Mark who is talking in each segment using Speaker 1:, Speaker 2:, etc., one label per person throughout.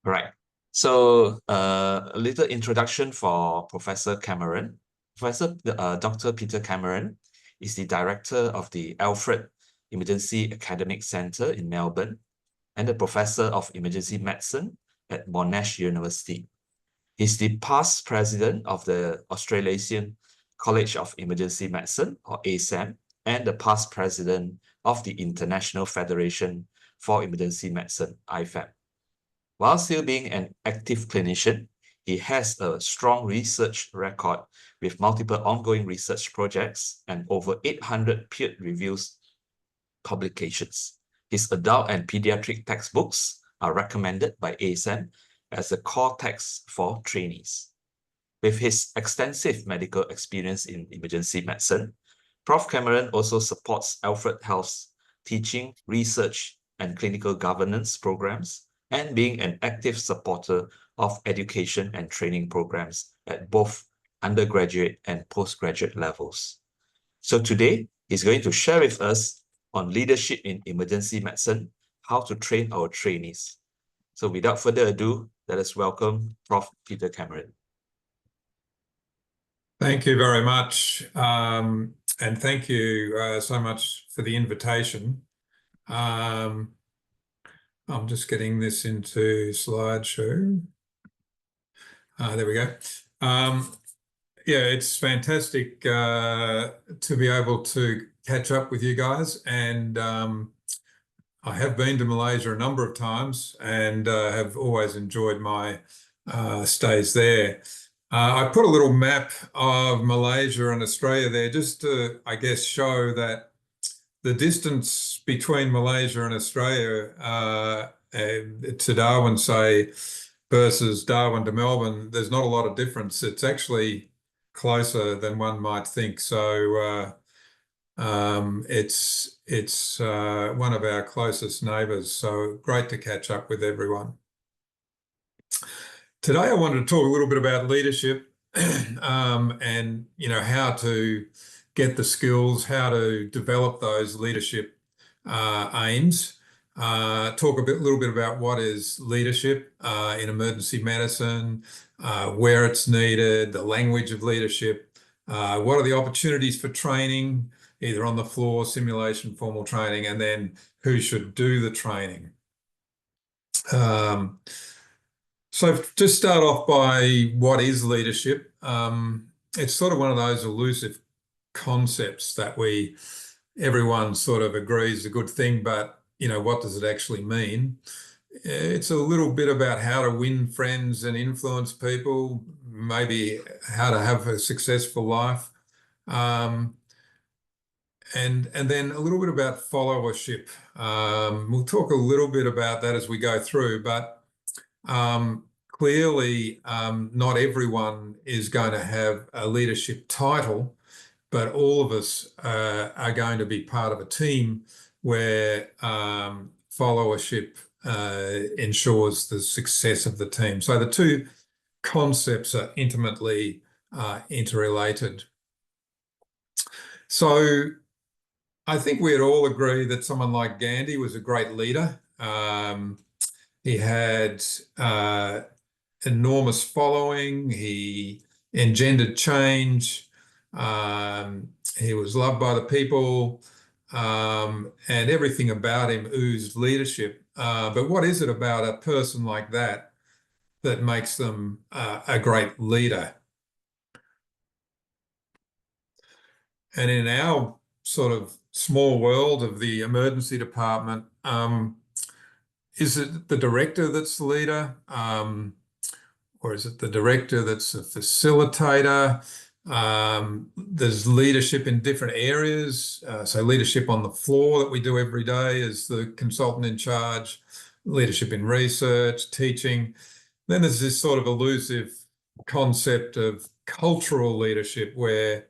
Speaker 1: All right. So a little introduction for Professor Cameron. Dr. Peter Cameron is the director of the Alfred Emergency Academic Centre in Melbourne and the Professor of Emergency Medicine at Monash University. He's the past president of the Australasian College of Emergency Medicine, or ACEM, and the past president of the International Federation for Emergency Medicine, IFEM. While still being an active clinician, he has a strong research record with multiple ongoing research projects and over 800 peer-reviewed publications. His adult and pediatric textbooks are recommended by ACEM as a core text for trainees. With his extensive medical experience in emergency medicine, Prof. Cameron also supports Alfred Health's teaching, research, and clinical governance programs, and being an active supporter of education and training programs at both undergraduate and postgraduate levels. So today, he's going to share with us on leadership in emergency medicine, how to train our trainees. So without further ado, let us welcome Prof. Peter Cameron.
Speaker 2: Thank you very much. And thank you so much for the invitation. I'm just getting this into slideshow. There we go. Yeah, it's fantastic to be able to catch up with you guys. And I have been to Malaysia a number of times and have always enjoyed my stays there. I put a little map of Malaysia and Australia there just to, I guess, show that the distance between Malaysia and Australia to Darwin, say, versus Darwin to Melbourne, there's not a lot of difference. It's actually closer than one might think. So it's one of our closest neighbours. So great to catch up with everyone. Today, I wanted to talk a little bit about leadership and, how to get the skills, how to develop those leadership aims. Talk a little bit about what is leadership in emergency medicine, where it's needed, the language of leadership, what are the opportunities for training, either on the floor, simulation, formal training, and then who should do the training. So just start off by what is leadership. It's sort of one of those elusive concepts that everyone sort of agrees is a good thing, but what does it actually mean? It's a little bit about how to win friends and influence people, maybe how to have a successful life. And then a little bit about followership. We'll talk a little bit about that as we go through, but clearly not everyone is going to have a leadership title, but all of us are going to be part of a team where followership ensures the success of the team. So the two concepts are intimately interrelated. So I think we'd all agree that someone like Gandhi was a great leader. He had enormous following. He engendered change. He was loved by the people, and everything about him oozed leadership. But what is it about a person like that that makes them a great leader? And in our sort of small world of the emergency department, is it the director that's the leader? Or is it the director that's a facilitator? There's leadership in different areas. So leadership on the floor that we do every day as the consultant in charge, leadership in research, teaching. Then there's this sort of elusive concept of cultural leadership where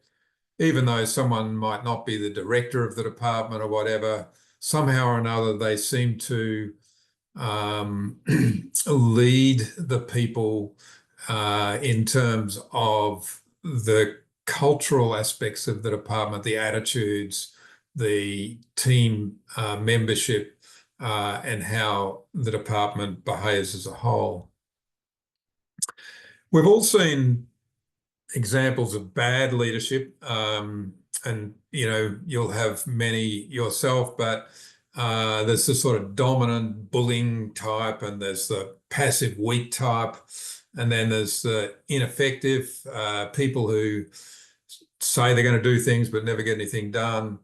Speaker 2: even though someone might not be the director of the department or whatever, somehow or another they seem to lead the people in terms of the cultural aspects of the department, the attitudes, the team membership, and how the department behaves as a whole. We've all seen examples of bad leadership, and you'll have many yourself, but there's the sort of dominant bullying type, and there's the passive weak type, and then there's the ineffective people who say they're going to do things but never get anything done.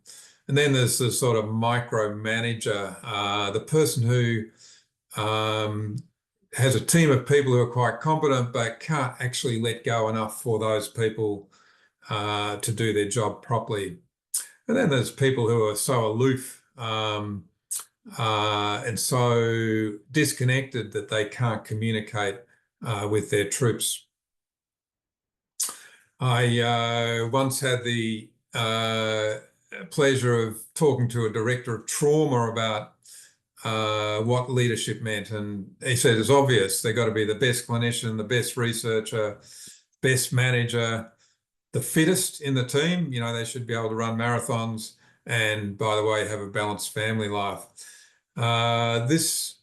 Speaker 2: And then there's the sort of micromanager, the person who has a team of people who are quite competent but can't actually let go enough for those people to do their job properly. And then there's people who are so aloof and so disconnected that they can't communicate with their troops. I once had the pleasure of talking to a director of trauma about what leadership meant, and he said it's obvious. They've got to be the best clinician, the best researcher, best manager, the fittest in the team. They should be able to run marathons and, by the way, have a balanced family life. This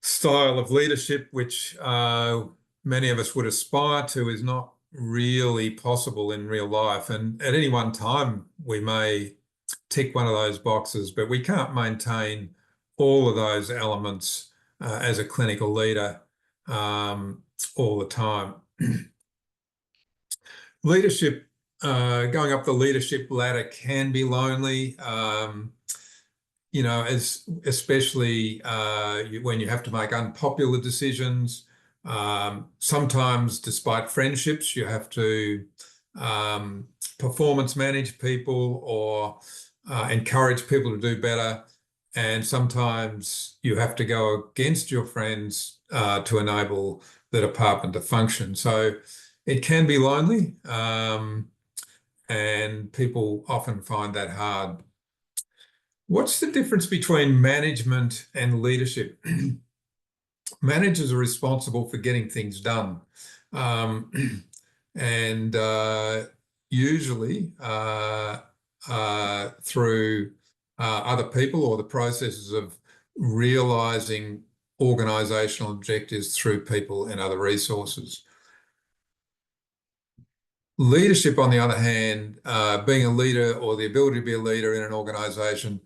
Speaker 2: style of leadership, which many of us would aspire to, is not really possible in real life. And at any one time, we may tick one of those boxes, but we can't maintain all of those elements as a clinical leader all the time. Leadership, going up the leadership ladder can be lonely, especially when you have to make unpopular decisions. Sometimes, despite friendships, you have to performance manage people or encourage people to do better. And sometimes you have to go against your friends to enable the department to function. So it can be lonely, and people often find that hard. What's the difference between management and leadership? Managers are responsible for getting things done, and usually through other people or the processes of realising organisational objectives through people and other resources. Leadership, on the other hand, being a leader or the ability to be a leader in an organisation,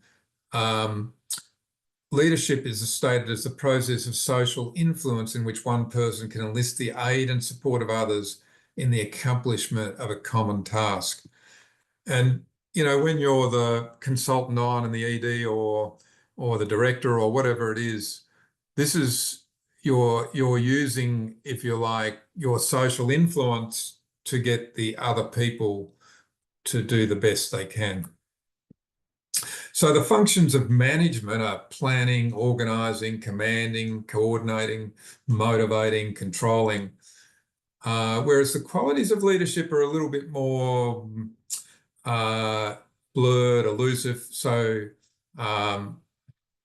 Speaker 2: leadership is stated as the process of social influence in which one person can enlist the aid and support of others in the accomplishment of a common task. And, when you're the consultant on in the ED or the director or whatever it is, this is you're using, if you like, your social influence to get the other people to do the best they can. So the functions of management are planning, organising, commanding, coordinating, motivating, controlling, whereas the qualities of leadership are a little bit more blurred, elusive. So got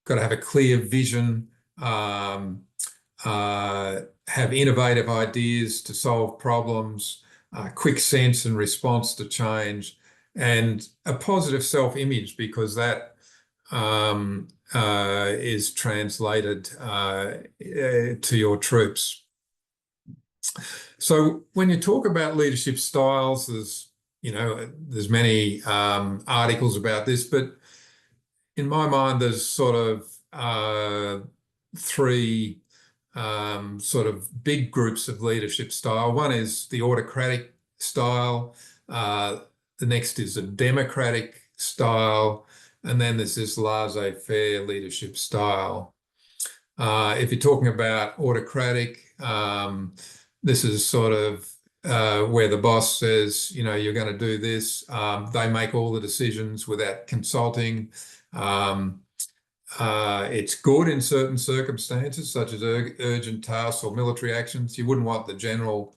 Speaker 2: to have a clear vision, have innovative ideas to solve problems, quick sense and response to change, and a positive self-image, because that is translated to your troops. So when you talk about leadership styles, there's many articles about this, but in my mind, there's sort of three sort of big groups of leadership style. One is the autocratic style. The next is a democratic style. And then there's this laissez-faire leadership style. If you're talking about autocratic, this is sort of where the boss says, you're going to do this. They make all the decisions without consulting. It's good in certain circumstances, such as urgent tasks or military actions. You wouldn't want the general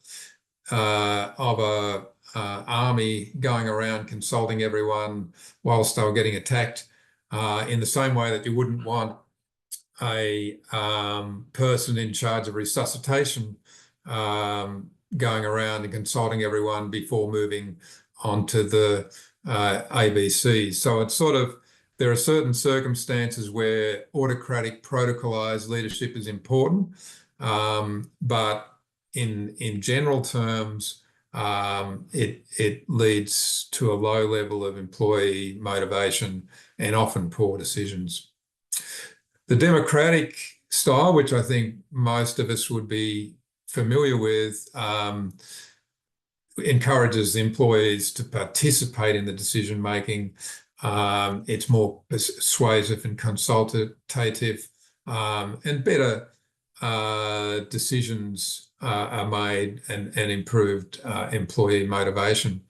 Speaker 2: of a army going around consulting everyone whilst they were getting attacked, in the same way that you wouldn't want a person in charge of resuscitation going around and consulting everyone before moving on to the ABC. So it's sort of There are certain circumstances where autocratic, protocolized leadership is important, but in general terms, it leads to a low level of employee motivation and often poor decisions. The democratic style, which I think most of us would be familiar with, encourages the employees to participate in the decision making. It's more persuasive and consultative, and better decisions are made and improved employee motivation.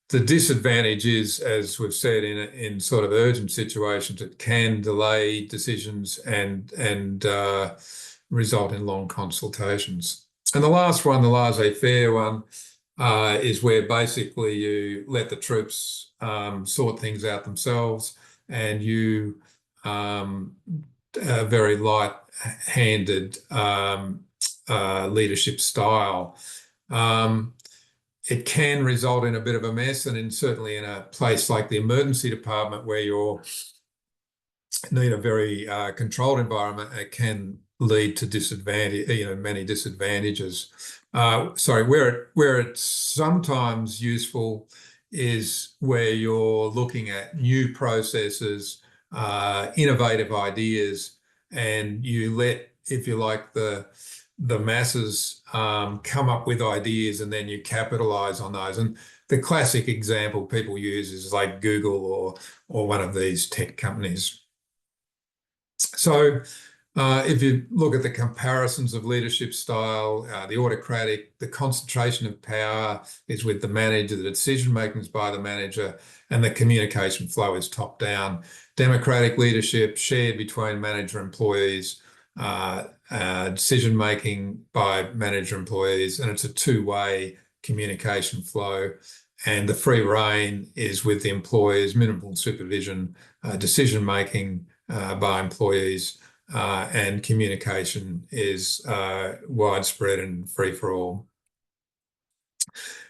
Speaker 2: The disadvantage is, as we've said, in sort of urgent situations, it can delay decisions and result in long consultations. And the last one, the laissez-faire one, is where basically you let the troops sort things out themselves, and you very light-handed leadership style. It can result in a bit of a mess, and certainly in a place like the emergency department where you need a very controlled environment, it can lead to many disadvantages. Sorry, where it's sometimes useful is where you're looking at new processes, innovative ideas, and you let, if you like, the masses come up with ideas, and then you capitalize on those. And the classic example people use is like Google or one of these tech companies. So if you look at the comparisons of leadership style, the autocratic, the concentration of power is with the manager, the decision-making is by the manager, and the communication flow is top-down. Democratic leadership shared between manager employees, decision-making by manager employees, and it's a two-way communication flow. And the free rein is with the employees, minimal supervision, decision-making by employees, and communication is widespread and free for all.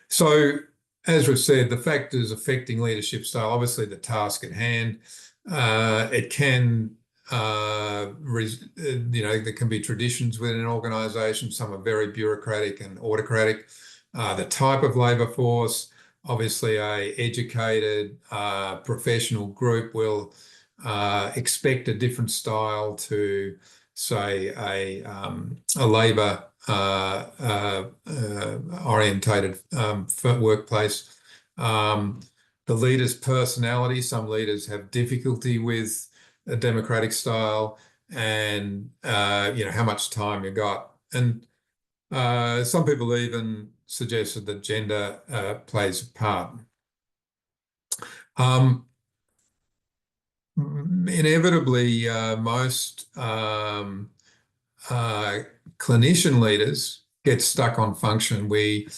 Speaker 2: So, as we've said, the factors affecting leadership style, obviously the task at hand, it can, there can be traditions within an organisation. Some are very bureaucratic and autocratic. The type of labour force, obviously a educated professional group will expect a different style to, say, a labour orientated workplace. The leader's personality, some leaders have difficulty with a democratic style, and how much time you got. And some people even suggested that gender plays a part. Inevitably, most clinician leaders get stuck on function. We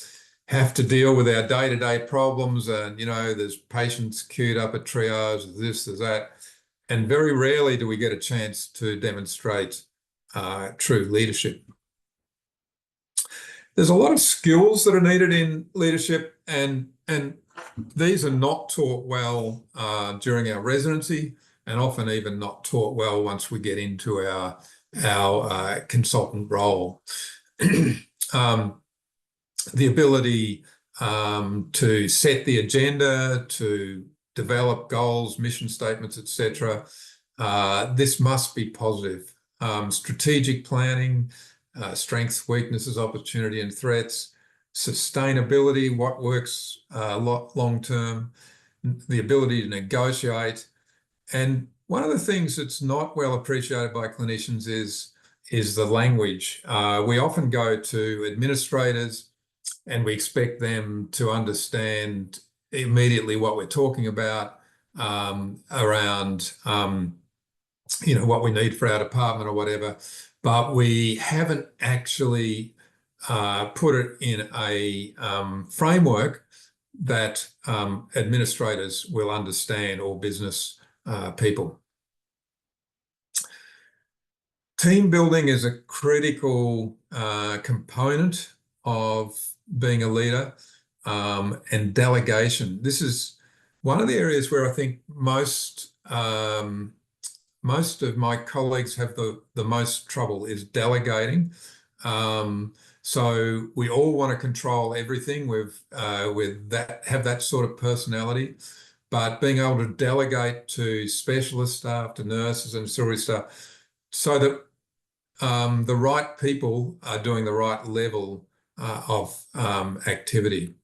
Speaker 2: have to deal with our day-to-day problems, and there's patients queued up at triage, there's that, and very rarely do we get a chance to demonstrate true leadership. There's a lot of skills that are needed in leadership, and these are not taught well during our residency, and often even not taught well once we get into our consultant role. The ability to set the agenda, to develop goals, mission statements, etc. This must be positive. Strategic planning, strengths, weaknesses, opportunity and threats, sustainability, what works long term, the ability to negotiate. And one of the things that's not well appreciated by clinicians is the language. We often go to administrators and we expect them to understand immediately what we're talking about around what we need for our department or whatever, but we haven't actually put it in a framework that administrators will understand, or business people. Team building is a critical component of being a leader, and delegation. This is one of the areas where I think most most of my colleagues have the most trouble is delegating. So we all want to control everything with that, have that sort of personality, but being able to delegate to specialist staff, to nurses and ancillary staff, so that the right people are doing the right level of activity.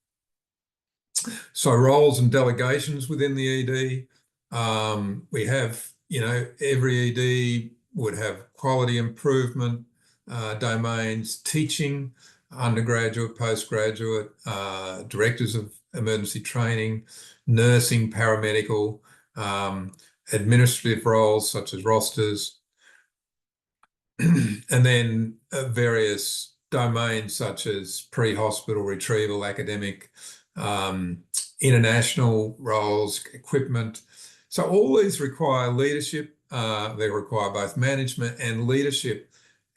Speaker 2: So roles and delegations within the ED, we have, every ED would have quality improvement domains, teaching, undergraduate, postgraduate, directors of emergency training, nursing, paramedical, administrative roles such as rosters, and then various domains such as pre-hospital retrieval, academic, international roles, equipment. So all these require leadership. They require both management and leadership.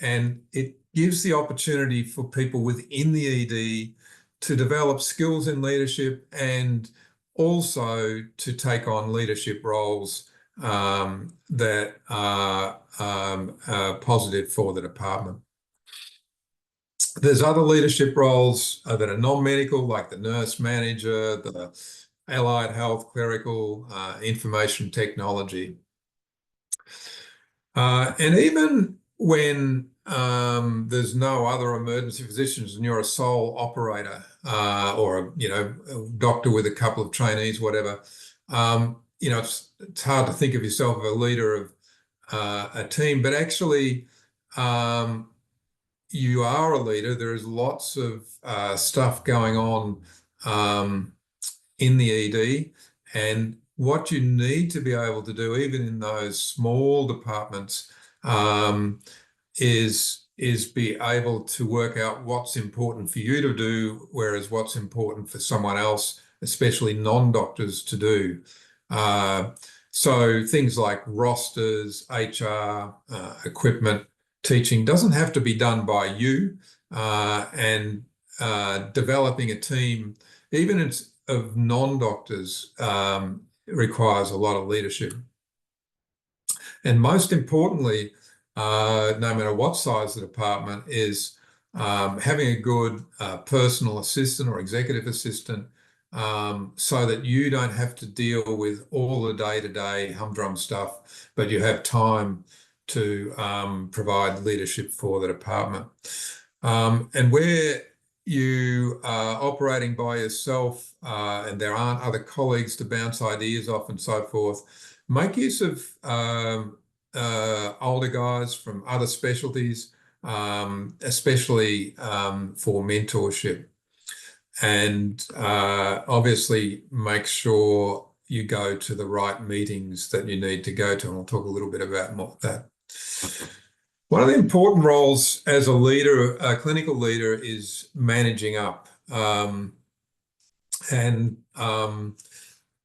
Speaker 2: And it gives the opportunity for people within the ED to develop skills in leadership and also to take on leadership roles that are positive for the department. There's other leadership roles that are non-medical, like the nurse manager, the allied health, clerical, information technology. And even when there's no other emergency physicians and you're a sole operator or a doctor with a couple of trainees, whatever, it's hard to think of yourself as a leader of a team, but actually you are a leader. There is lots of stuff going on in the ED, and what you need to be able to do, even in those small departments, is be able to work out what's important for you to do, whereas what's important for someone else, especially non-doctors, to do. So things like rosters, HR, equipment, teaching doesn't have to be done by you, and developing a team, even of non-doctors, requires a lot of leadership. And most importantly, no matter what size the department is, having a good personal assistant or executive assistant, so that you don't have to deal with all the day-to-day humdrum stuff, but you have time to provide leadership for the department. And where you are operating by yourself and there aren't other colleagues to bounce ideas off and so forth, make use of older guys from other specialties, especially for mentorship. And obviously make sure you go to the right meetings that you need to go to, and we'll talk a little bit about that. One of the important roles as a leader, a clinical leader, is managing up.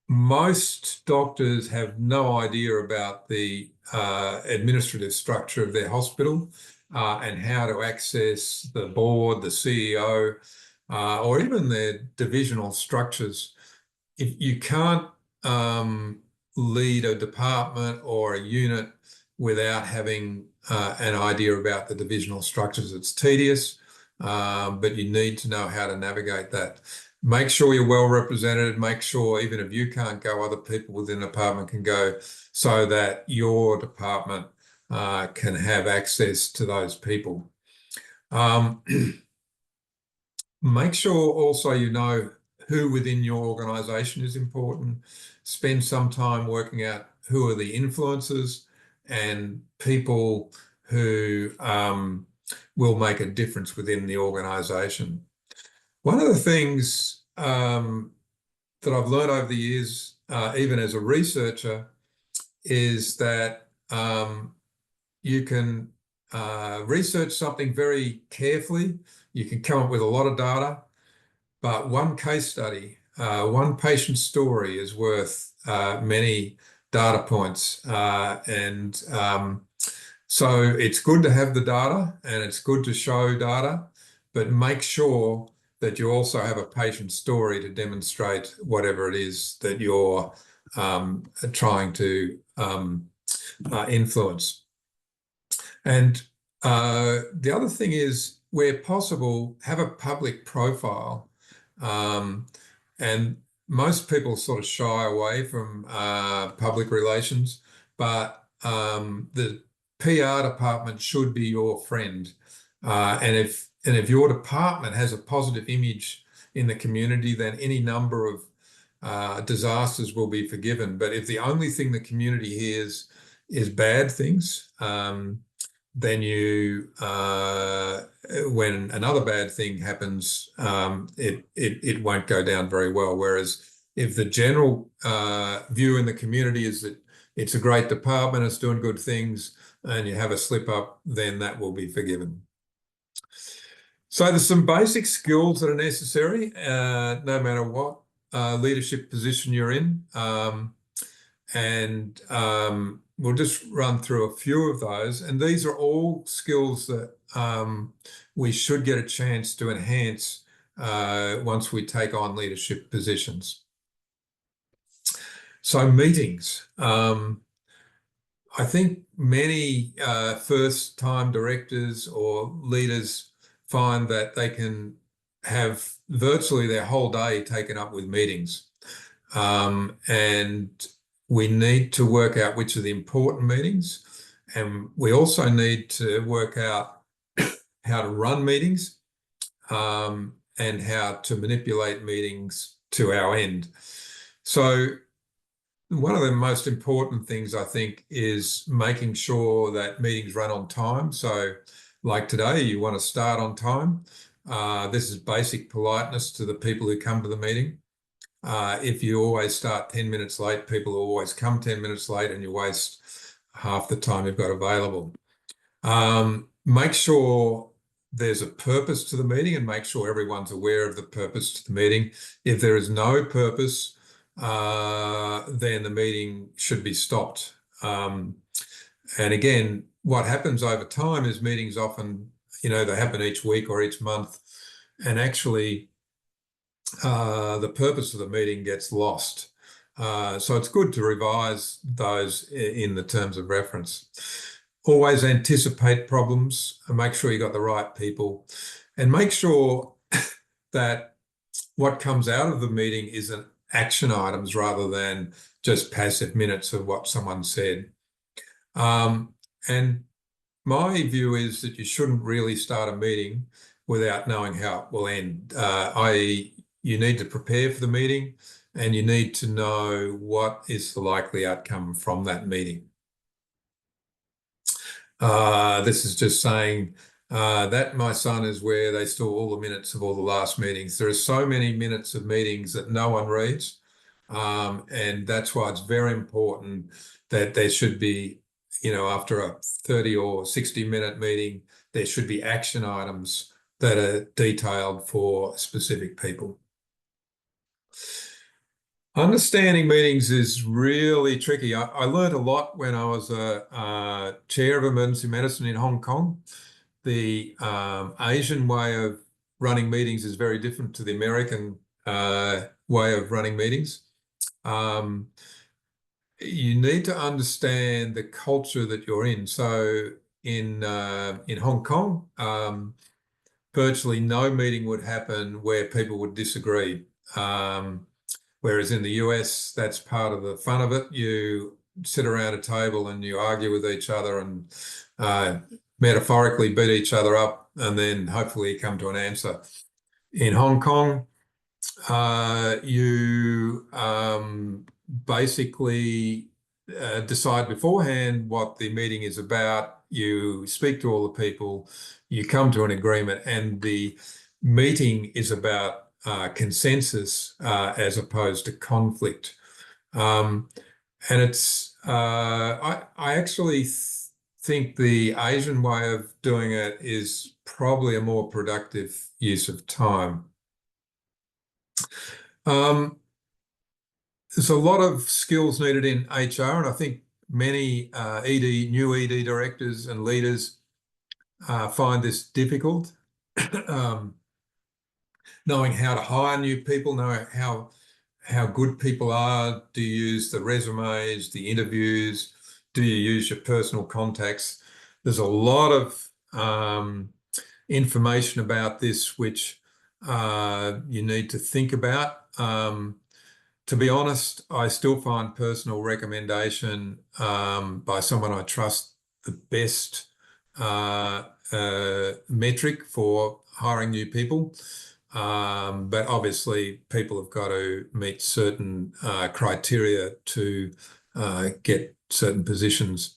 Speaker 2: Most doctors have no idea about the administrative structure of their hospital and how to access the board, the CEO, or even their divisional structures. If you can't lead a department or a unit without having an idea about the divisional structures, it's tedious, but you need to know how to navigate that. Make sure you're well represented. Make sure even if you can't go, other people within the department can go, so that your department can have access to those people. Make sure also you know who within your organisation is important. Spend some time working out who are the influencers and people who will make a difference within the organisation. One of the things that I've learned over the years, even as a researcher, is that you can research something very carefully. You can come up with a lot of data, but one case study, one patient story is worth many data points. So it's good to have the data and it's good to show data, but make sure that you also have a patient story to demonstrate whatever it is that you're trying to influence. And the other thing is, where possible, have a public profile. And most people sort of shy away from public relations, but the PR department should be your friend. And if your department has a positive image in the community, then any number of disasters will be forgiven. But if the only thing the community hears is bad things, then when another bad thing happens, it won't go down very well. Whereas if the general view in the community is that it's a great department, it's doing good things, and you have a slip up, then that will be forgiven. So there's some basic skills that are necessary, no matter what leadership position you're in. We'll just run through a few of those. And these are all skills that we should get a chance to enhance once we take on leadership positions. So meetings. I think many first-time directors or leaders find that they can have virtually their whole day taken up with meetings. And we need to work out which are the important meetings. And we also need to work out how to run meetings and how to manipulate meetings to our end. So one of the most important things, I think, is making sure that meetings run on time. So like today, you want to start on time. This is basic politeness to the people who come to the meeting. If you always start 10 minutes late, people always come 10 minutes late and you waste half the time you've got available. Make sure there's a purpose to the meeting and make sure everyone's aware of the purpose to the meeting. If there is no purpose, then the meeting should be stopped. And again, what happens over time is meetings often, they happen each week or each month, and actually the purpose of the meeting gets lost. So it's good to revise those in the terms of reference. Always anticipate problems and make sure you got the right people, and make sure that what comes out of the meeting isn't action items rather than just passive minutes of what someone said. And my view is that you shouldn't really start a meeting without knowing how it will end, i.e., you need to prepare for the meeting and you need to know what is the likely outcome from that meeting. This is just saying that my son is where they store all the minutes of all the last meetings. There are so many minutes of meetings that no one reads. And that's why it's very important that there should be, after a 30 or 60-minute meeting, there should be action items that are detailed for specific people. Understanding meetings is really tricky. I learned a lot when I was a chair of emergency medicine in Hong Kong. The Asian way of running meetings is very different to the American way of running meetings. You need to understand the culture that you're in. So in Hong Kong, virtually no meeting would happen where people would disagree. Whereas in the US, that's part of the fun of it. You sit around a table and you argue with each other and metaphorically beat each other up, and then hopefully come to an answer. In Hong Kong, you basically decide beforehand what the meeting is about. You speak to all the people, you come to an agreement, and the meeting is about consensus as opposed to conflict. And it's, I actually think the Asian way of doing it is probably a more productive use of time. There's a lot of skills needed in HR, and I think many new ED directors and leaders find this difficult. Knowing how to hire new people, knowing how how good people are? Do you use the resumes, the interviews? Do you use your personal contacts? There's a lot of information about this which you need to think about. To be honest, I still find personal recommendation by someone I trust the best metric for hiring new people. But obviously, people have got to meet certain criteria to get certain positions.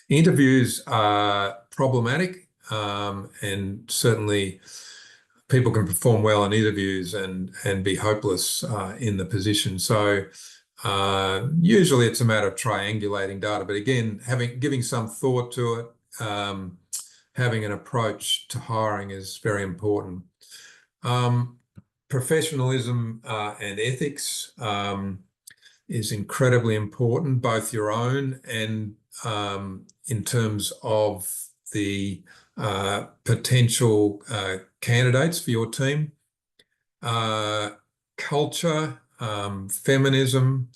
Speaker 2: Interviews are problematic, and certainly people can perform well in interviews and be hopeless in the position. So usually it's a matter of triangulating data, but again, giving some thought to it, having an approach to hiring is very important. Professionalism and ethics is incredibly important, both your own and in terms of the potential candidates for your team. Culture, feminism,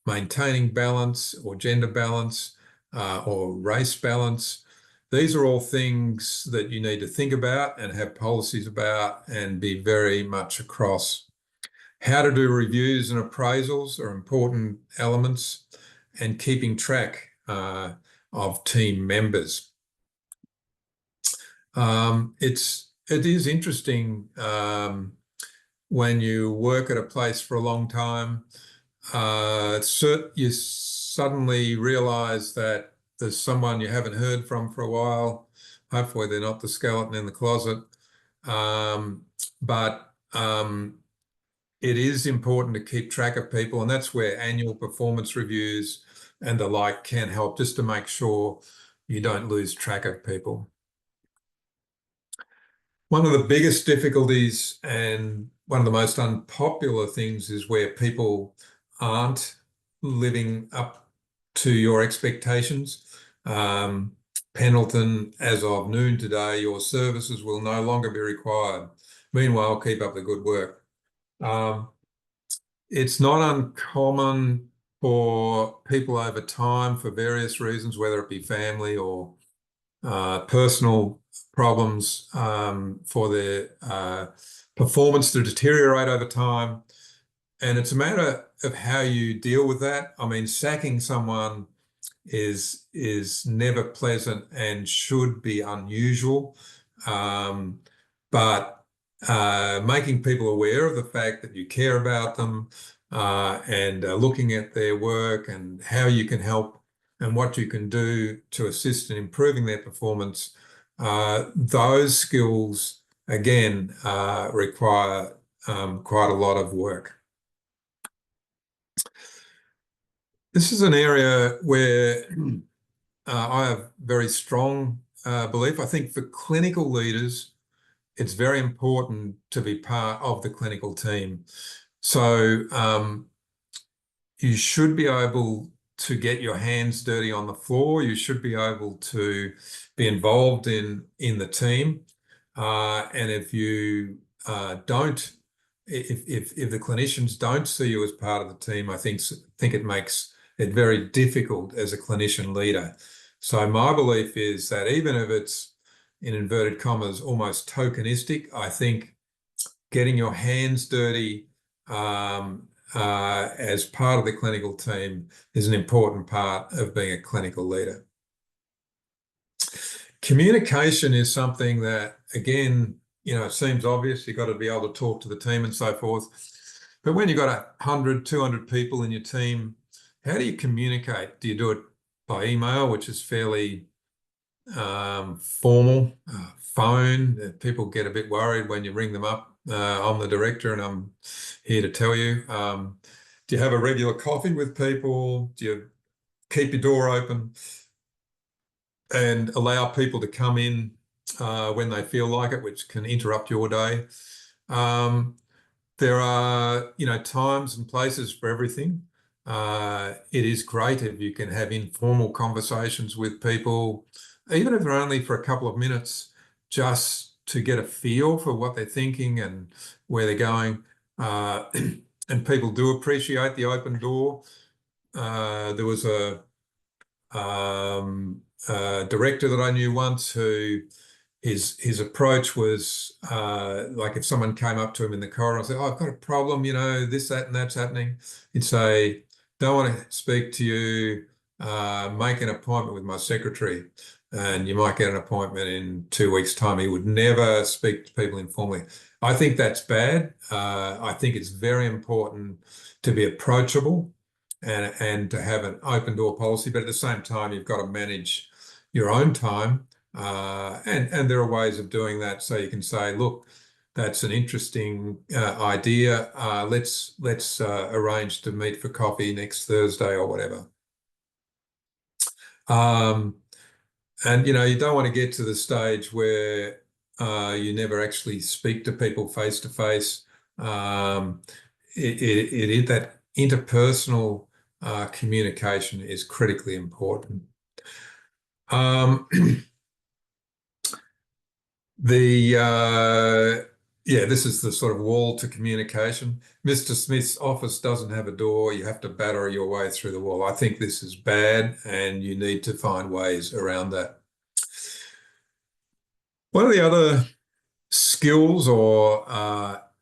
Speaker 2: maintaining balance or gender balance or race balance. These are all things that you need to think about and have policies about and be very much across. How to do reviews and appraisals are important elements, and keeping track of team members. It is interesting when you work at a place for a long time, you suddenly realise that there's someone you haven't heard from for a while. Hopefully they're not the skeleton in the closet. But it is important to keep track of people, and that's where annual performance reviews and the like can help, just to make sure you don't lose track of people. One of the biggest difficulties and one of the most unpopular things is where people aren't living up to your expectations. Pendleton, as of noon today, your services will no longer be required. Meanwhile, keep up the good work. It's not uncommon for people over time, for various reasons, whether it be family or personal problems, for their performance to deteriorate over time. And it's a matter of how you deal with that. I mean, sacking someone is never pleasant and should be unusual. But making people aware of the fact that you care about them and looking at their work and how you can help and what you can do to assist in improving their performance, those skills, again, require quite a lot of work. This is an area where I have very strong belief. I think for clinical leaders, it's very important to be part of the clinical team. So you should be able to get your hands dirty on the floor. You should be able to be involved in the team. And if you don't, if the clinicians don't see you as part of the team, I think it makes it very difficult as a clinician leader. So my belief is that even if it's, in inverted commas, almost tokenistic, I think getting your hands dirty as part of the clinical team is an important part of being a clinical leader. Communication is something that, again, it seems obvious. You've got to be able to talk to the team and so forth. But when you've got 100, 200 people in your team, how do you communicate? Do you do it by email, which is fairly formal? Phone? People get a bit worried when you ring them up. I'm the director and I'm here to tell you. Do you have a regular coffee with people? Do you keep your door open and allow people to come in when they feel like it, which can interrupt your day? There are, times and places for everything. It is great if you can have informal conversations with people, even if they're only for a couple of minutes, just to get a feel for what they're thinking and where they're going. and people do appreciate the open door. There was a director that I knew once who his approach was like if someone came up to him in the corridor and said, "Oh, I've got a problem, you know, this, that, and that's happening," he'd say, "Don't want to speak to you, make an appointment with my secretary, and you might get an appointment in 2 weeks' time." He would never speak to people informally. I think that's bad. I think it's very important to be approachable and to have an open door policy, but at the same time, you've got to manage your own time. And there are ways of doing that. So you can say, look, that's an interesting idea. Let's arrange to meet for coffee next Thursday or whatever. And you know, you don't want to get to the stage where you never actually speak to people face to face. That interpersonal communication is critically important. This is the sort of wall to communication. Mr. Smith's office doesn't have a door. You have to batter your way through the wall. I think this is bad, and you need to find ways around that. One of the other skills or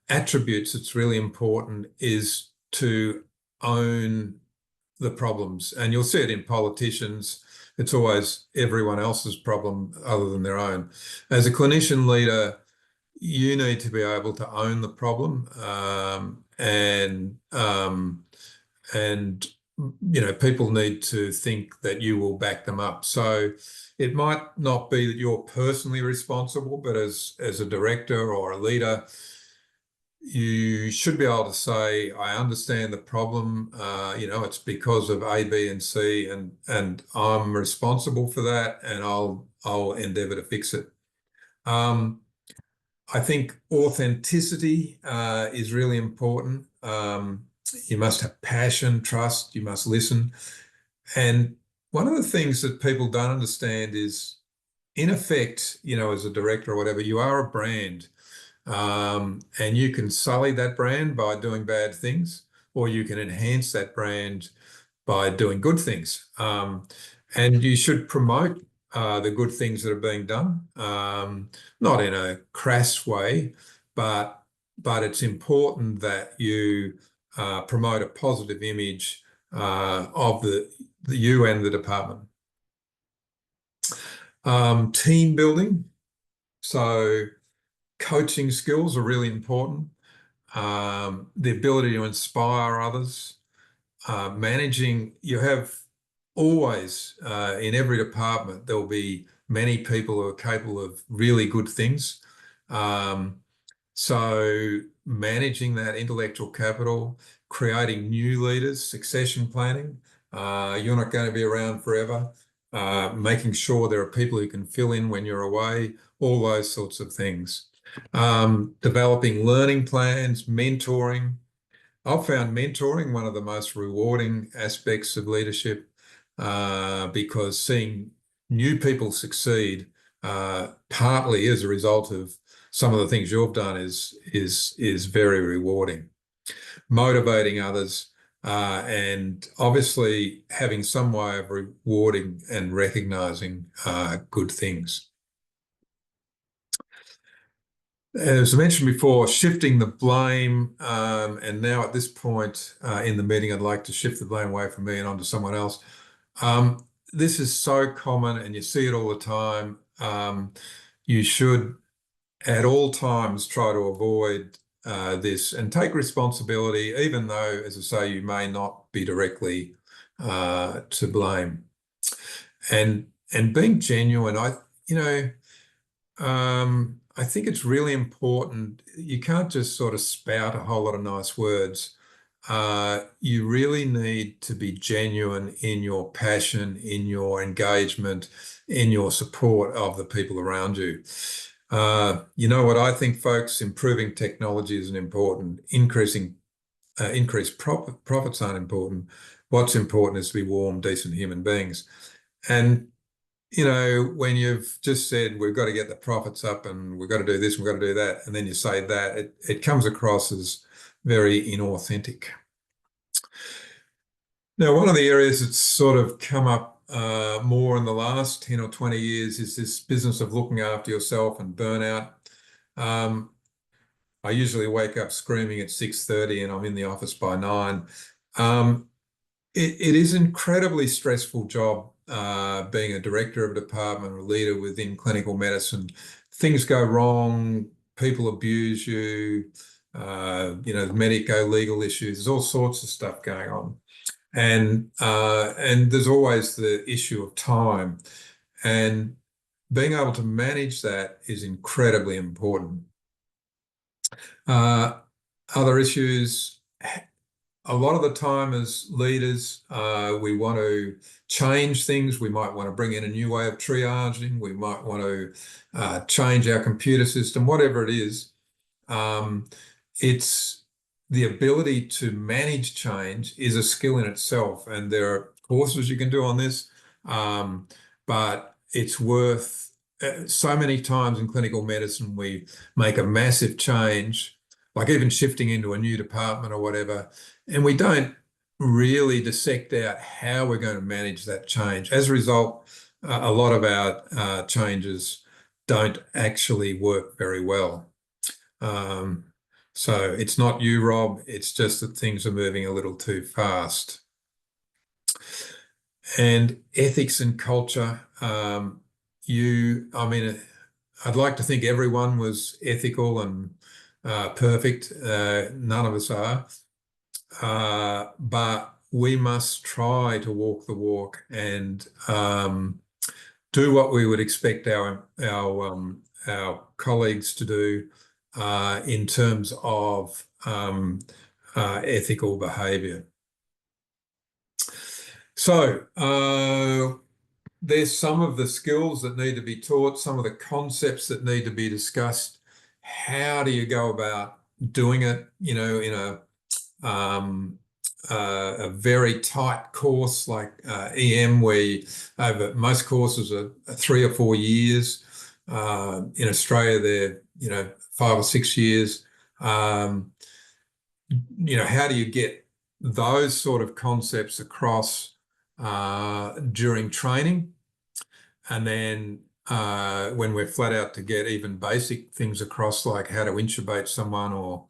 Speaker 2: attributes that's really important is to own the problems. And you'll see it in politicians. It's always everyone else's problem other than their own. As a clinician leader, you need to be able to own the problem, and you know, people need to think that you will back them up. So it might not be that you're personally responsible, but as a director or a leader, you should be able to say, I understand the problem, you know, it's because of A, B, and C, and I'm responsible for that, and I'll endeavour to fix it. I think authenticity is really important. You must have passion, trust, you must listen. And one of the things that people don't understand is, in effect, you know, as a director or whatever, you are a brand. And you can sully that brand by doing bad things, or you can enhance that brand by doing good things. And you should promote the good things that are being done, not in a crass way, but it's important that you promote a positive image of the you and the department. Team building. So coaching skills are really important. The ability to inspire others. Managing, you have always, in every department, there'll be many people who are capable of really good things. So managing that intellectual capital, creating new leaders, succession planning. You're not going to be around forever. Making sure there are people who can fill in when you're away, all those sorts of things. Developing learning plans, mentoring. I've found mentoring one of the most rewarding aspects of leadership, because seeing new people succeed, partly as a result of some of the things you've done, is very rewarding. Motivating others, and obviously having some way of rewarding and recognising good things. As I mentioned before, shifting the blame, and now at this point in the meeting, I'd like to shift the blame away from me and onto someone else. This is so common, and you see it all the time. You should, at all times, try to avoid this and take responsibility, even though, as I say, you may not be directly to blame. And being genuine, I think it's really important. You can't just sort of spout a whole lot of nice words. You really need to be genuine in your passion, in your engagement, in your support of the people around you. You know what I think, folks? Improving technology isn't important. Increased profits aren't important. What's important is to be warm, decent human beings. And you know, when you've just said we've got to get the profits up and we've got to do this, we've got to do that, and then you say that, it comes across as very inauthentic. Now, one of the areas that's sort of come up more in the last 10 or 20 years is this business of looking after yourself and burnout. I usually wake up screaming at 6:30 and I'm in the office by 9. It is an incredibly stressful job being a director of a department or leader within clinical medicine. Things go wrong, people abuse you, medico-legal issues, there's all sorts of stuff going on. And there's always the issue of time. And being able to manage that is incredibly important. Other issues, a lot of the time as leaders, we want to change things. We might want to bring in a new way of triaging. We might want to change our computer system, whatever it is. It's the ability to manage change is a skill in itself. And there are courses you can do on this, but it's worth so many times in clinical medicine, we make a massive change, like even shifting into a new department or whatever, and we don't really dissect out how we're going to manage that change. As a result, a lot of our changes don't actually work very well. So it's not you, Rob, it's just that things are moving a little too fast. And ethics and culture, I'd like to think everyone was ethical and perfect. None of us are. But we must try to walk the walk and do what we would expect our colleagues to do in terms of ethical behaviour. So there's some of the skills that need to be taught, some of the concepts that need to be discussed. How do you go about doing it, in a very tight course like EM, where most courses are 3 or 4 years. In Australia, they're 5 or 6 years. How do you get those sort of concepts across during training? And then when we're flat out to get even basic things across, like how to intubate someone or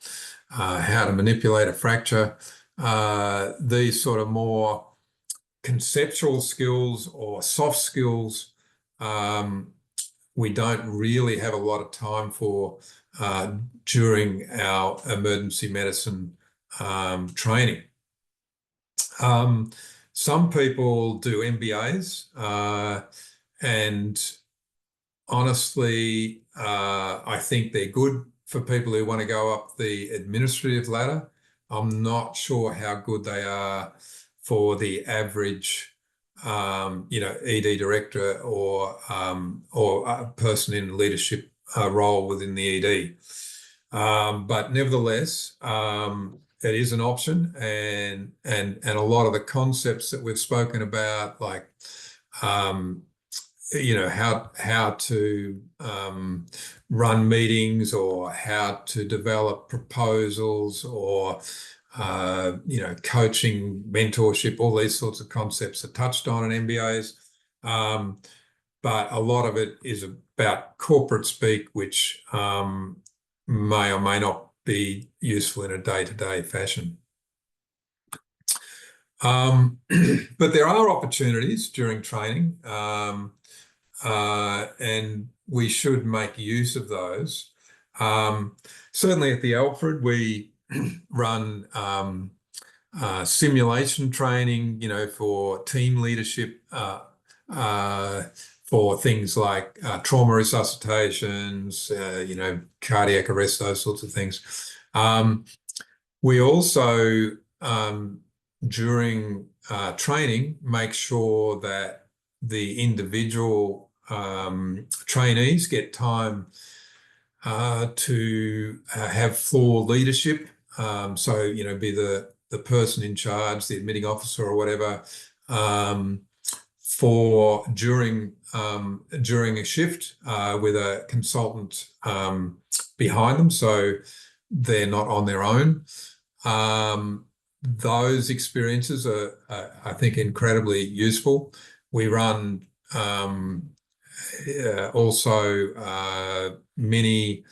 Speaker 2: how to manipulate a fracture, these sort of more conceptual skills or soft skills, we don't really have a lot of time for during our emergency medicine training. Some people do MBAs, and honestly, I think they're good for people who want to go up the administrative ladder. I'm not sure how good they are for the average ED director or a person in a leadership role within the ED. But nevertheless, it is an option, and a lot of the concepts that we've spoken about, like how to run meetings or how to develop proposals or coaching, mentorship, all these sorts of concepts are touched on in MBAs. But a lot of it is about corporate speak, which may or may not be useful in a day-to-day fashion. But there are opportunities during training, and we should make use of those. Certainly at the Alfred, we run simulation training, for team leadership, for things like trauma resuscitations, cardiac arrest, those sorts of things. We also, during training, make sure that the individual trainees get time to have floor leadership. So, be the person in charge, the admitting officer or whatever, for during a shift with a consultant behind them, so they're not on their own. those experiences are, I think, incredibly useful. We run also many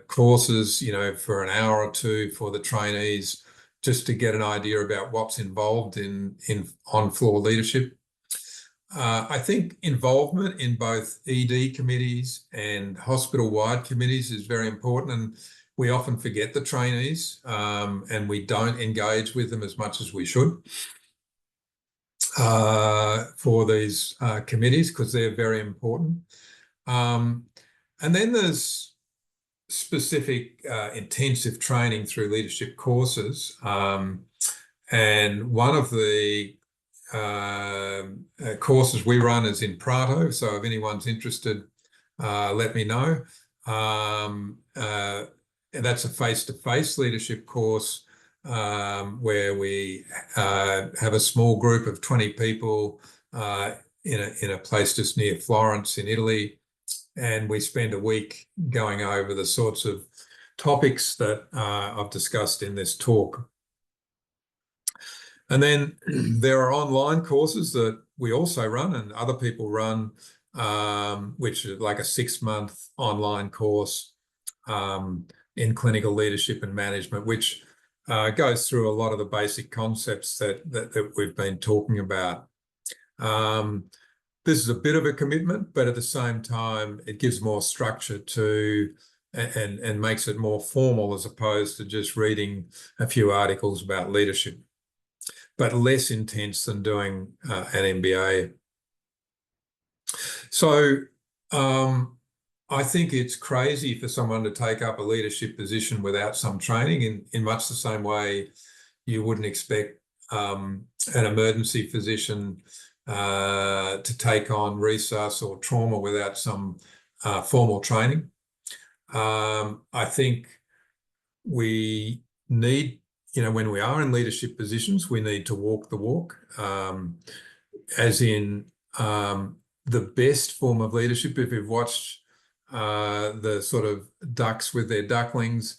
Speaker 2: courses, for an hour or two for the trainees, just to get an idea about what's involved in on-floor leadership. I think involvement in both ED committees and hospital-wide committees is very important, and we often forget the trainees, and we don't engage with them as much as we should for these committees, because they're very important. And then there's specific intensive training through leadership courses. And one of the courses we run is in Prato, so if anyone's interested, let me know. And that's a face-to-face leadership course where we have a small group of 20 people in a place just near Florence in Italy, and we spend a week going over the sorts of topics that I've discussed in this talk. And then there are online courses that we also run and other people run, which is like a 6-month online course in clinical leadership and management, which goes through a lot of the basic concepts that we've been talking about. This is a bit of a commitment, but at the same time, it gives more structure to and makes it more formal, as opposed to just reading a few articles about leadership, but less intense than doing an MBA. So I think it's crazy for someone to take up a leadership position without some training, in much the same way you wouldn't expect an emergency physician to take on resus or trauma without some formal training. I think we need, when we are in leadership positions, we need to walk the walk, as in the best form of leadership. If you've watched the sort of ducks with their ducklings,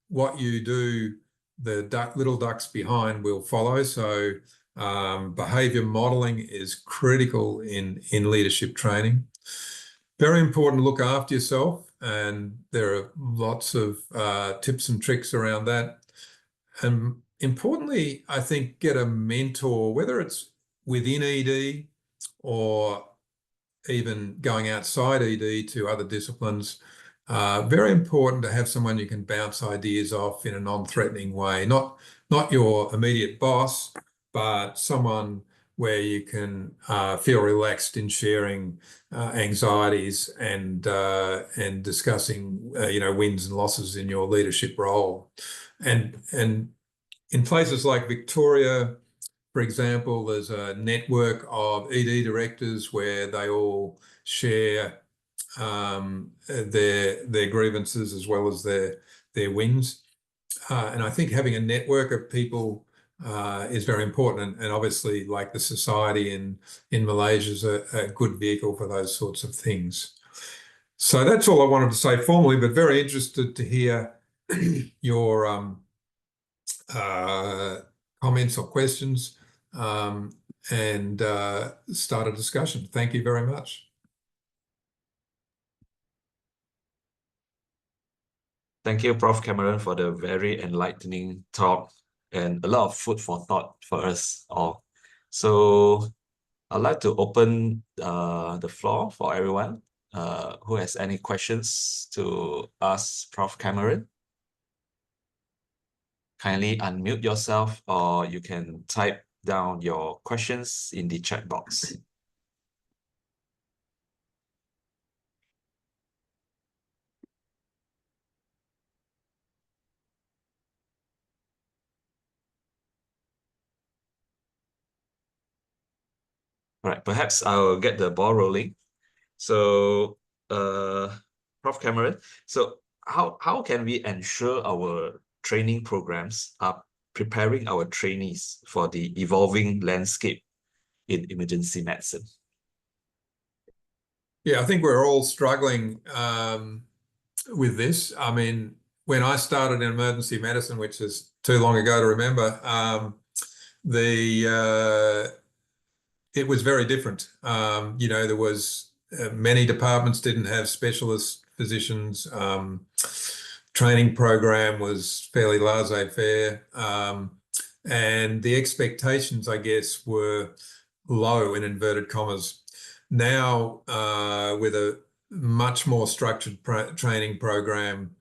Speaker 2: what you do, the little ducks behind will follow. So behavior modeling is critical in leadership training. Very important to look after yourself, and there are lots of tips and tricks around that. And importantly, I think get a mentor, whether it's within ED or even going outside ED to other disciplines. Very important to have someone you can bounce ideas off in a non-threatening way, not your immediate boss, but someone where you can feel relaxed in sharing anxieties and discussing wins and losses in your leadership role. And in places like Victoria, for example, there's a network of ED directors where they all share their grievances as well as their wins. And I think having a network of people is very important. And obviously, like the society in Malaysia is a good vehicle for those sorts of things. So that's all I wanted to say formally, but very interested to hear your comments or questions, and start a discussion. Thank you very much.
Speaker 1: Thank you, Prof. Cameron, for the very enlightening talk and a lot of food for thought for us all. So I'd like to open the floor for everyone who has any questions to ask Prof. Cameron. Kindly unmute yourself, or you can type down your questions in the chat box. All right, perhaps I'll get the ball rolling. So, Prof. Cameron, so how can we ensure our training programs are preparing our trainees for the evolving landscape in emergency medicine?
Speaker 2: Yeah, I think we're all struggling with this. I mean, when I started in emergency medicine, which is too long ago to remember, it was very different. There was many departments didn't have specialist physicians. Training program was fairly laissez-faire, and the expectations, I guess, were low in inverted commas. Now, with a much more structured training program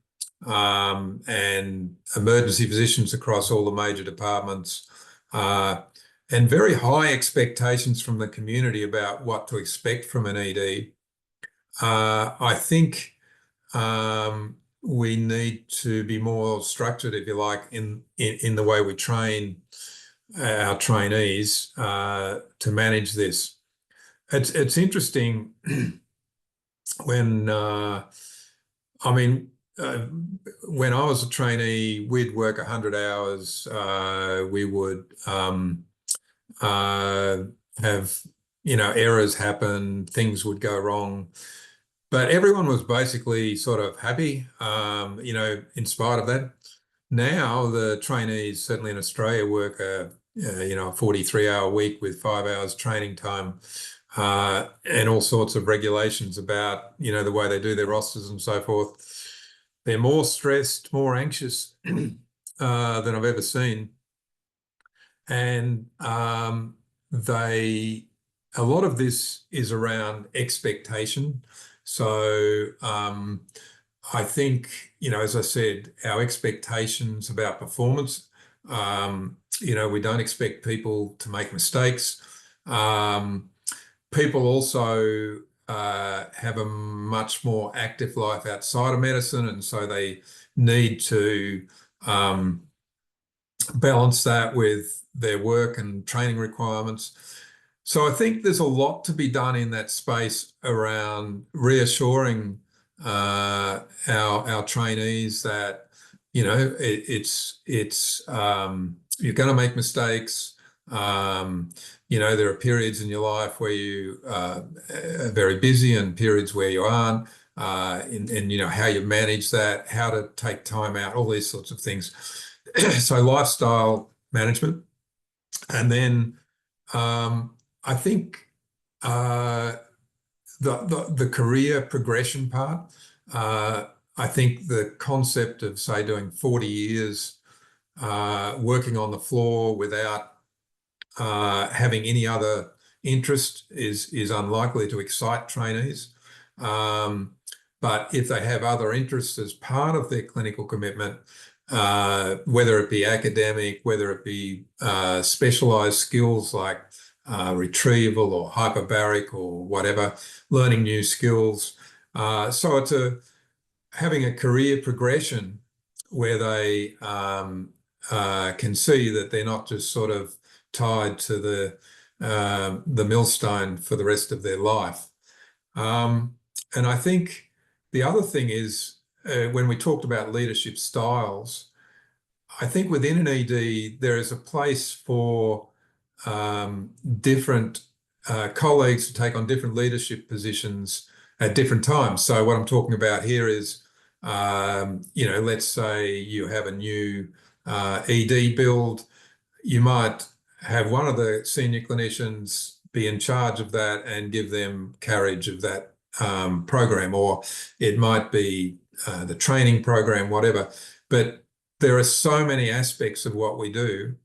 Speaker 2: and emergency physicians across all the major departments, and very high expectations from the community about what to expect from an ED, I think we need to be more structured, if you like, in the way we train our trainees to manage this. It's interesting when when I was a trainee, we'd work 100 hours. We would have errors happen, things would go wrong. But everyone was basically sort of happy, in spite of that. Now the trainees, certainly in Australia, work a 43-hour week with 5 hours training time, and all sorts of regulations about, the way they do their rosters and so forth. They're more stressed, more anxious than I've ever seen. And a lot of this is around expectation. So I think, as I said, our expectations about performance, we don't expect people to make mistakes. People also have a much more active life outside of medicine, and so they need to balance that with their work and training requirements. So I think there's a lot to be done in that space around reassuring our trainees that it's you're going to make mistakes. There are periods in your life where you are very busy and periods where you aren't, and how you manage that, how to take time out, all these sorts of things. So lifestyle management, and then I think the career progression part. I think the concept of, say, doing 40 years working on the floor without having any other interest is unlikely to excite trainees. But if they have other interests as part of their clinical commitment, whether it be academic, whether it be specialized skills like retrieval or hyperbaric or whatever, learning new skills. So it's having a career progression where they can see that they're not just sort of tied to the millstone for the rest of their life. And I think the other thing is, when we talked about leadership styles, I think within an ED, there is a place for different colleagues to take on different leadership positions at different times. So what I'm talking about here is, let's say you have a new ED build, you might have one of the senior clinicians be in charge of that and give them carriage of that program, or it might be the training program, whatever. But there are so many aspects of what we do.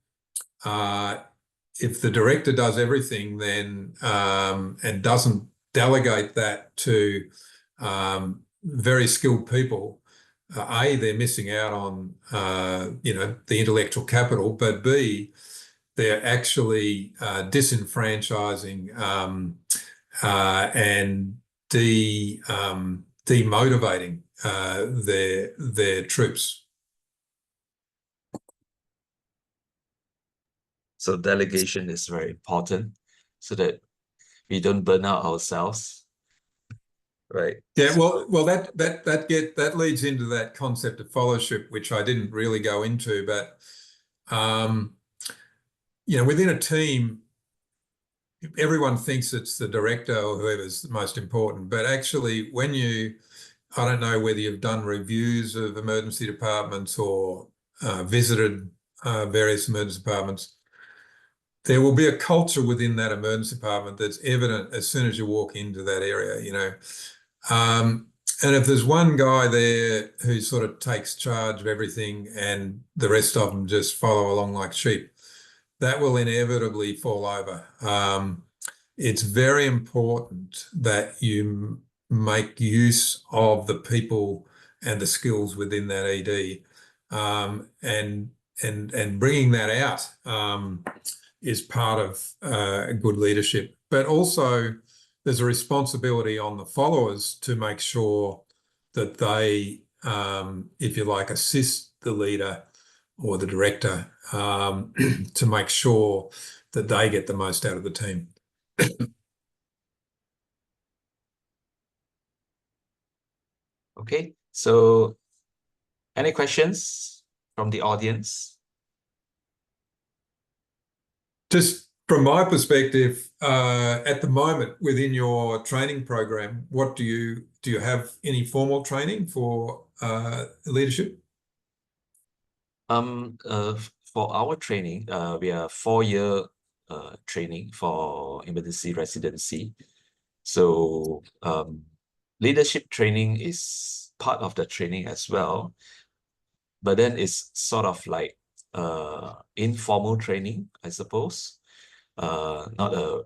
Speaker 2: If the director does everything, then and doesn't delegate that to very skilled people, A, they're missing out on the intellectual capital, but B, they're actually disenfranchising and demotivating their troops.
Speaker 1: So delegation is very important so that we don't burn out ourselves, right?
Speaker 2: Yeah, well, that leads into that concept of fellowship, which I didn't really go into, but within a team, everyone thinks it's the director or whoever's the most important, but actually, when you I don't know whether you've done reviews of emergency departments or visited various emergency departments. There will be a culture within that emergency department that's evident as soon as you walk into that area, you know. And if there's one guy there who sort of takes charge of everything and the rest of them just follow along like sheep, that will inevitably fall over. It's very important that you make use of the people and the skills within that ED, and bringing that out is part of good leadership. But also, there's a responsibility on the followers to make sure that they, if you like, assist the leader or the director to make sure that they get the most out of the team.
Speaker 1: Okay, so any questions from the audience?
Speaker 2: Just from my perspective, at the moment within your training program, what do you have any formal training for leadership?
Speaker 1: For our training, we are 4-year training for emergency residency. So leadership training is part of the training as well, but then it's sort of like informal training, I suppose, not a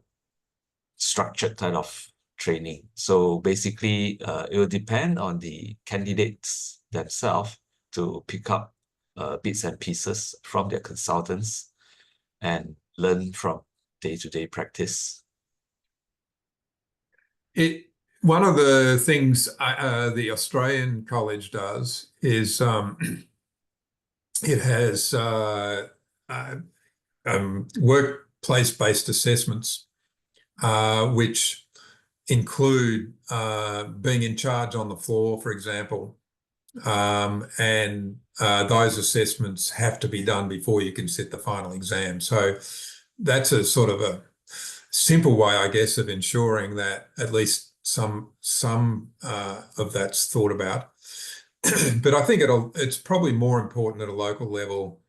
Speaker 1: structured type of training. So basically, it will depend on the candidates themselves to pick up bits and pieces from their consultants and learn from day-to-day practice.
Speaker 2: One of the things the Australian College does is it has workplace-based assessments, which include being in charge on the floor, for example, and those assessments have to be done before you can sit the final exam. So that's a sort of a simple way, I guess, of ensuring that at least some of that's thought about. But I think it's probably more important at a local level,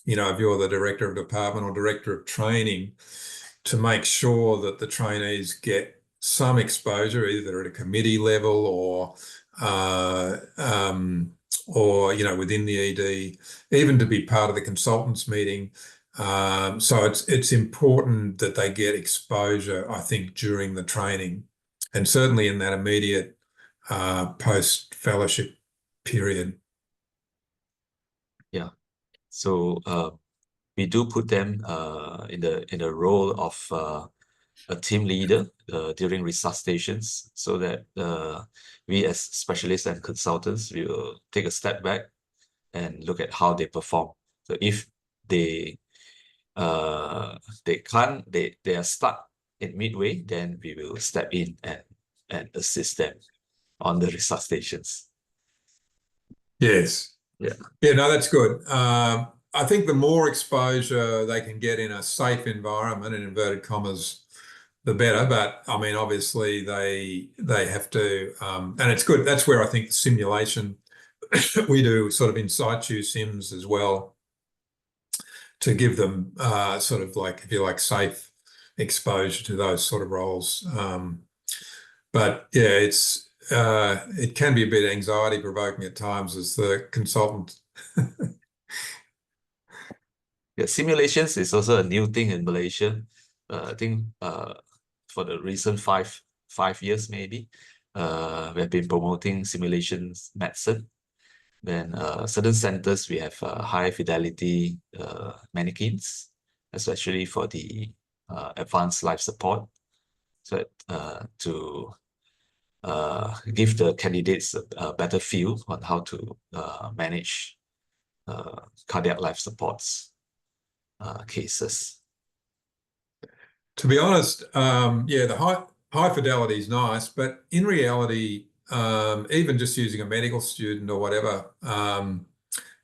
Speaker 2: you know, if you're the director of department or director of training, to make sure that the trainees get some exposure either at a committee level or you know, within the ED, even to be part of the consultants meeting. So it's important that they get exposure, I think, during the training, and certainly in that immediate post-fellowship period.
Speaker 1: Yeah. So we do put them in the role of a team leader during resuscitations, so that we as specialists and consultants, we will take a step back and look at how they perform. So if they can't, they are stuck in midway, then we will step in and assist them on the resuscitations.
Speaker 2: Yes.
Speaker 1: Yeah.
Speaker 2: Yeah, no, that's good. I think the more exposure they can get in a safe environment, in inverted commas, the better. But I mean, obviously they have to, and it's good. That's where I think the simulation, we do sort of in situ sims as well, to give them sort of like, if you like, safe exposure to those sort of roles. But yeah, it can be a bit anxiety provoking at times as the consultant.
Speaker 1: Yeah, simulations is also a new thing in Malaysia. I think for the recent five years maybe, we have been promoting simulations medicine. Then certain centers we have high fidelity mannequins, especially for the advanced life support, so to give the candidates a better feel on how to manage cardiac life supports cases.
Speaker 2: To be honest, yeah, the high fidelity is nice, but in reality, even just using a medical student or whatever,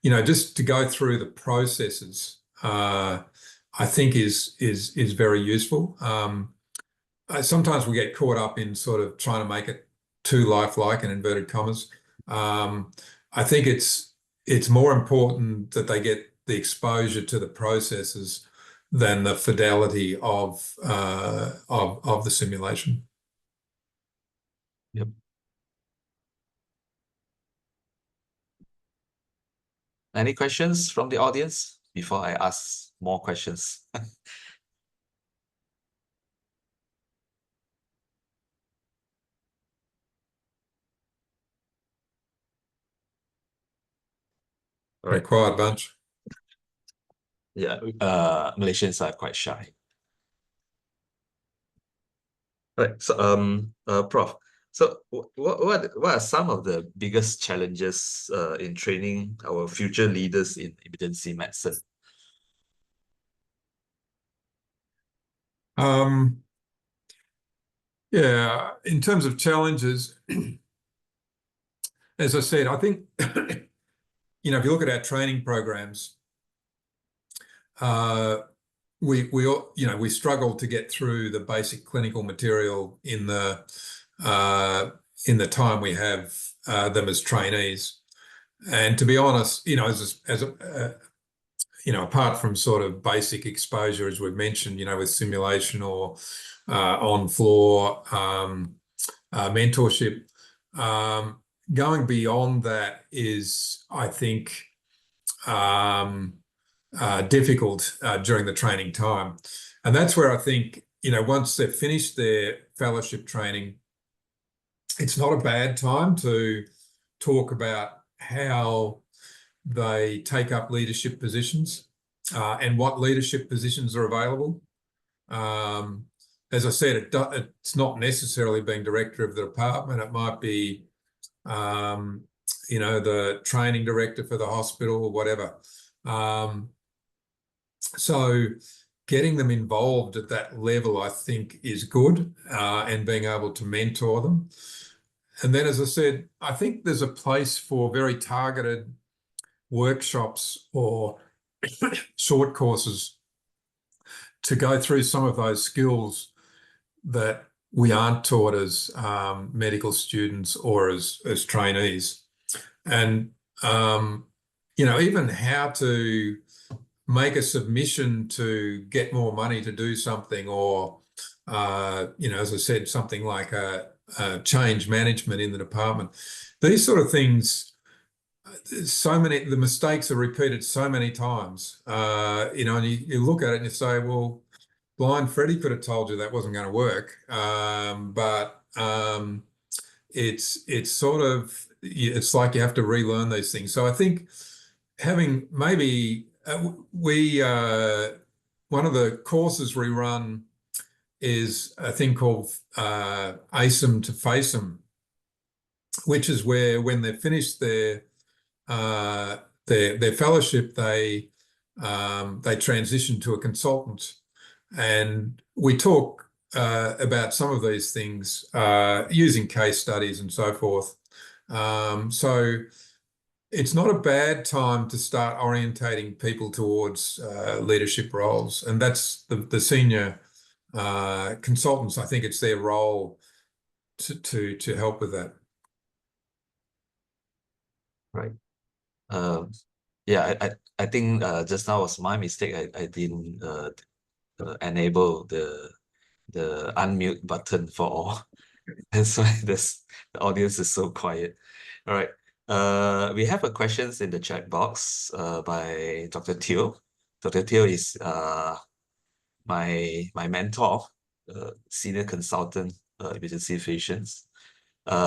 Speaker 2: you know, just to go through the processes, I think is very useful. Sometimes we get caught up in sort of trying to make it too lifelike, in inverted commas. I think it's more important that they get the exposure to the processes than the fidelity of the simulation.
Speaker 1: Yep. Any questions from the audience before I ask more questions? All
Speaker 2: Very
Speaker 1: right.
Speaker 2: quiet bunch.
Speaker 1: Yeah, Malaysians are quite shy. Right. So, Prof. So, what are some of the biggest challenges in training our future leaders in emergency medicine?
Speaker 2: Yeah, in terms of challenges, as I said, I think you know, if you look at our training programs, we struggle to get through the basic clinical material in the time we have them as trainees. And to be honest, you know, you know, apart from sort of basic exposure, as we've mentioned, you know, with simulation or on floor mentorship, going beyond that is, I think, difficult during the training time. And that's where I think, you know, once they've finished their fellowship training, it's not a bad time to talk about how they take up leadership positions and what leadership positions are available. As I said, it's not necessarily being director of the department. It might be, you know, the training director for the hospital or whatever. So getting them involved at that level, I think, is good, and being able to mentor them. And then, as I said, I think there's a place for very targeted workshops or short courses to go through some of those skills that we aren't taught as medical students or as trainees. And, you know, even how to make a submission to get more money to do something, or, you know, as I said, something like a change management in the department. These sort of things, the mistakes are repeated so many times, you know, and you look at it and you say, well, blind Freddie could have told you that wasn't going to work. But it's sort of, it's like you have to relearn these things. So I think having maybe one of the courses we run is a thing called ACEM to FACEM, which is where when they've finished their fellowship, they transition to a consultant, and we talk about some of these things using case studies and so forth. So it's not a bad time to start orientating people towards leadership roles, and that's the senior consultants. I think it's their role to help with that.
Speaker 1: Right. Yeah, I think just now was my mistake. I didn't enable the unmute button for all. That's why the audience is so quiet. All right. We have a questions in the chat box by Dr. Teo. Dr. Teo is my mentor, senior consultant, emergency physicians.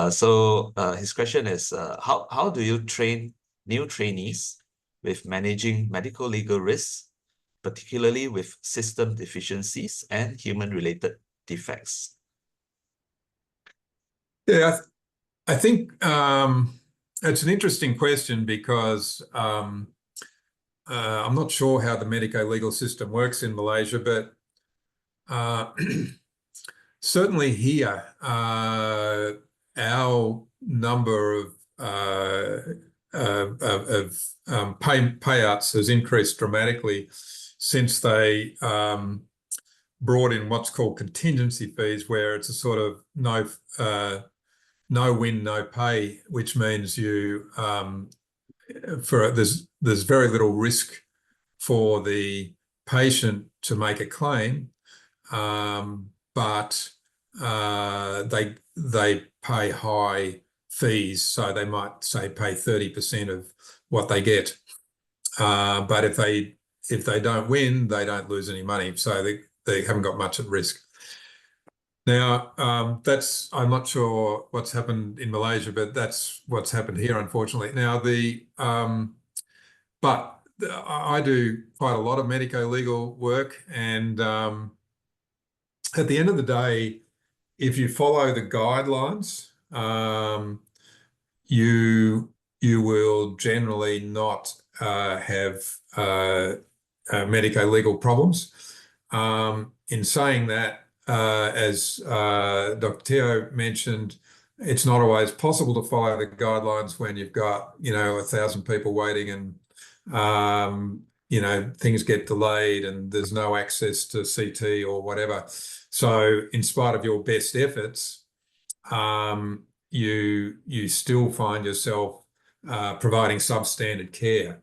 Speaker 1: So his question is, how do you train new trainees with managing medical legal risks, particularly with system deficiencies and human-related defects?
Speaker 2: Yeah, I think it's an interesting question because I'm not sure how the medico-legal system works in Malaysia, but certainly here, our number of payouts has increased dramatically since they brought in what's called contingency fees, where it's a sort of no no win, no pay, which means there's very little risk for the patient to make a claim, but they pay high fees, so they might say pay 30% of what they get. But if they don't win, they don't lose any money, so they haven't got much at risk. Now, I'm not sure what's happened in Malaysia, but that's what's happened here, unfortunately. Now, but I do quite a lot of medico-legal work, and at the end of the day, if you follow the guidelines, you will generally not have medico-legal problems. In saying that, as Dr. Teo mentioned, it's not always possible to follow the guidelines when you've got 1,000 people waiting and things get delayed and there's no access to CT or whatever. So in spite of your best efforts, you still find yourself providing substandard care.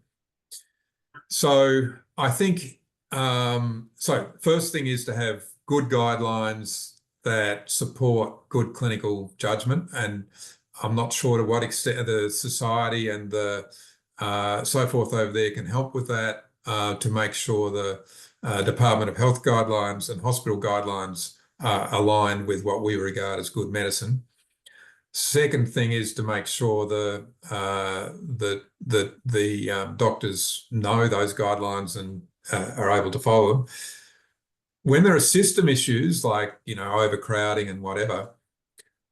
Speaker 2: So I think so first thing is to have good guidelines that support good clinical judgment, and I'm not sure to what extent the society and the so forth over there can help with that to make sure the Department of Health guidelines and hospital guidelines are aligned with what we regard as good medicine. Second thing is to make sure the doctors know those guidelines and are able to follow them. When there are system issues like overcrowding and whatever,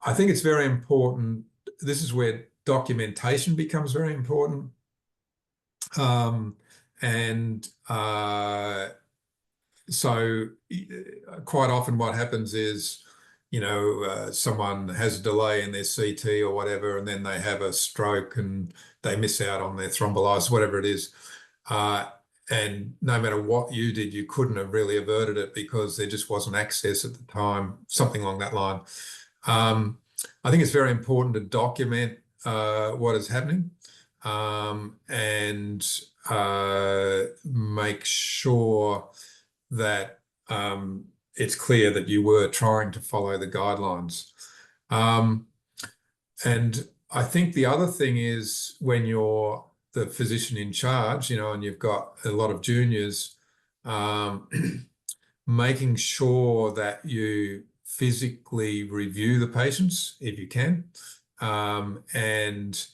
Speaker 2: I think it's very important. This is where documentation becomes very important. So quite often what happens is, someone has a delay in their CT or whatever, and then they have a stroke and they miss out on their thrombolysis, whatever it is. And no matter what you did, you couldn't have really averted it because there just wasn't access at the time, something along that line. I think it's very important to document what is happening and make sure that it's clear that you were trying to follow the guidelines. And I think the other thing is when you're the physician in charge, and you've got a lot of juniors, making sure that you physically review the patients if you can, and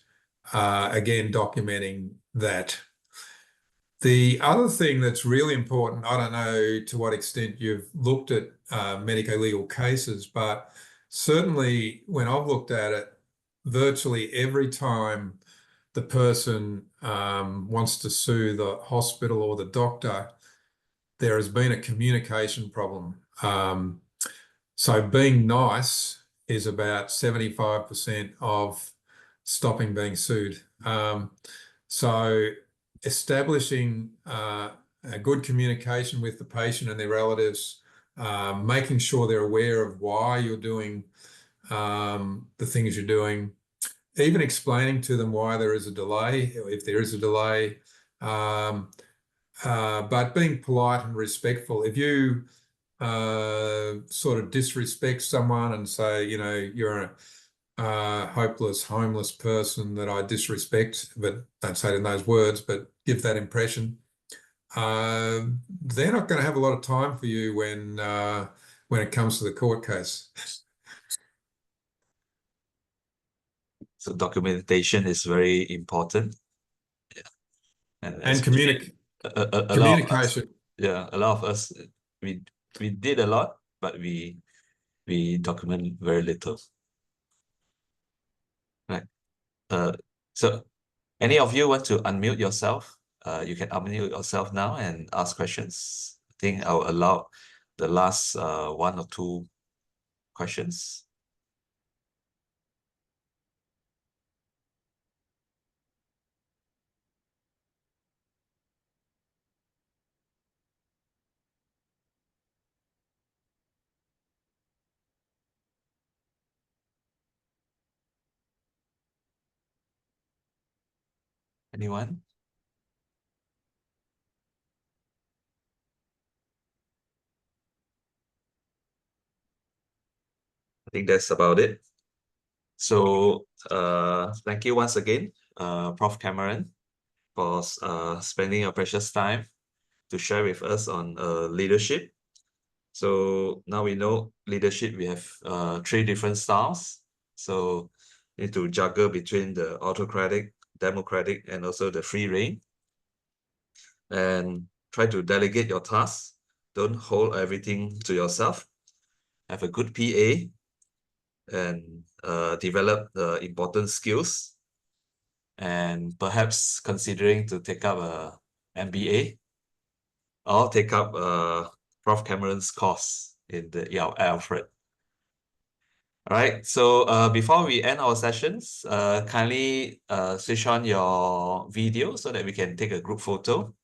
Speaker 2: again, documenting that. The other thing that's really important, I don't know to what extent you've looked at medico-legal cases, but certainly when I've looked at it, virtually every time the person wants to sue the hospital or the doctor, there has been a communication problem. So being nice is about 75% of stopping being sued. So establishing a good communication with the patient and their relatives, making sure they're aware of why you're doing the things you're doing, even explaining to them why there is a delay, if there is a delay, but being polite and respectful. If you sort of disrespect someone and say, you're a hopeless, homeless person that I disrespect, but don't say it in those words, but give that impression, they're not going to have a lot of time for you when it comes to the court case.
Speaker 1: So documentation is very important. Yeah.
Speaker 2: And communication.
Speaker 1: A lot of us, we did a lot, but we document very little. Right. So any of you want to unmute yourself? You can unmute yourself now and ask questions. I think I'll allow the last 1 or 2 questions. Anyone? I think that's about it. So thank you once again, Prof. Cameron, for spending your precious time to share with us on leadership. So now we know leadership, we have 3 different styles. So need to juggle between the autocratic, democratic, and also the free reign. And try to delegate your tasks. Don't hold everything to yourself. Have a good PA and develop the important skills. And perhaps considering to take up a MBA or take up Prof. Cameron's course in the Alfred. All right, so before we end our sessions, kindly switch on your video so that we can take a group photo.